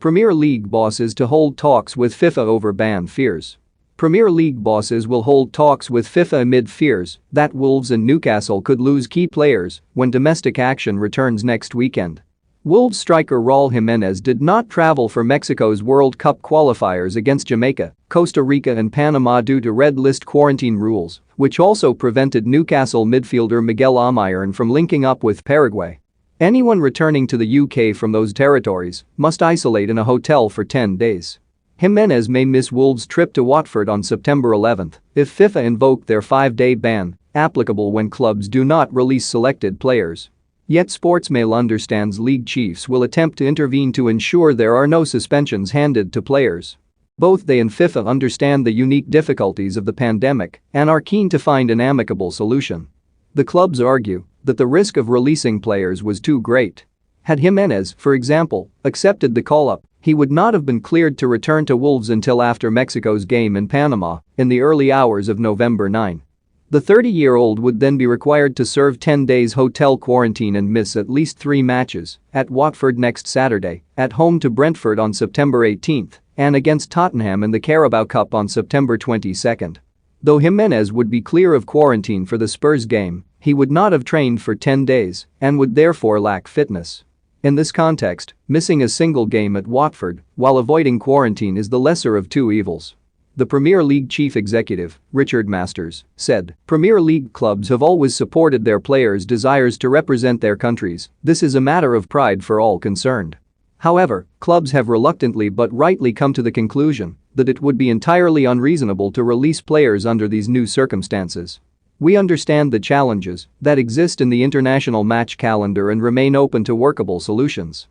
Premier League bosses to hold talks with FIFA over ban fears. Premier League bosses will hold talks with FIFA amid fears that Wolves and Newcastle could lose key players when domestic action returns next weekend. Wolves striker Raul Jimenez did not travel for Mexico's World Cup qualifiers against Jamaica, Costa Rica and Panama due to red list quarantine rules, which also prevented Newcastle midfielder Miguel Almiron from linking up with Paraguay. Anyone returning to the UK from those territories must isolate in a hotel for 10 days. Jimenez may miss Wolves' trip to Watford on September 11 if FIFA invoke their 5-day ban, applicable when clubs do not release selected players. Yet Sportsmail understands league chiefs will attempt to intervene to ensure there are no suspensions handed to players. Both they and FIFA understand the unique difficulties of the pandemic and are keen to find an amicable solution. The clubs argue that the risk of releasing players was too great. Had Jimenez, for example, accepted the call-up, he would not have been cleared to return to Wolves until after Mexico's game in Panama in the early hours of November 9. The 30-year-old would then be required to serve 10 days hotel quarantine and miss at least 3 matches at Watford next Saturday, at home to Brentford on September 18, and against Tottenham in the Carabao Cup on September 22. Though Jimenez would be clear of quarantine for the Spurs game, he would not have trained for 10 days and would therefore lack fitness. In this context, missing a single game at Watford while avoiding quarantine is the lesser of two evils. The Premier League chief executive, Richard Masters, said, "Premier League clubs have always supported their players' desires to represent their countries. This is a matter of pride for all concerned." However, clubs have reluctantly but rightly come to the conclusion that it would be entirely unreasonable to release players under these new circumstances. "We understand the challenges that exist in the international match calendar and remain open to workable solutions."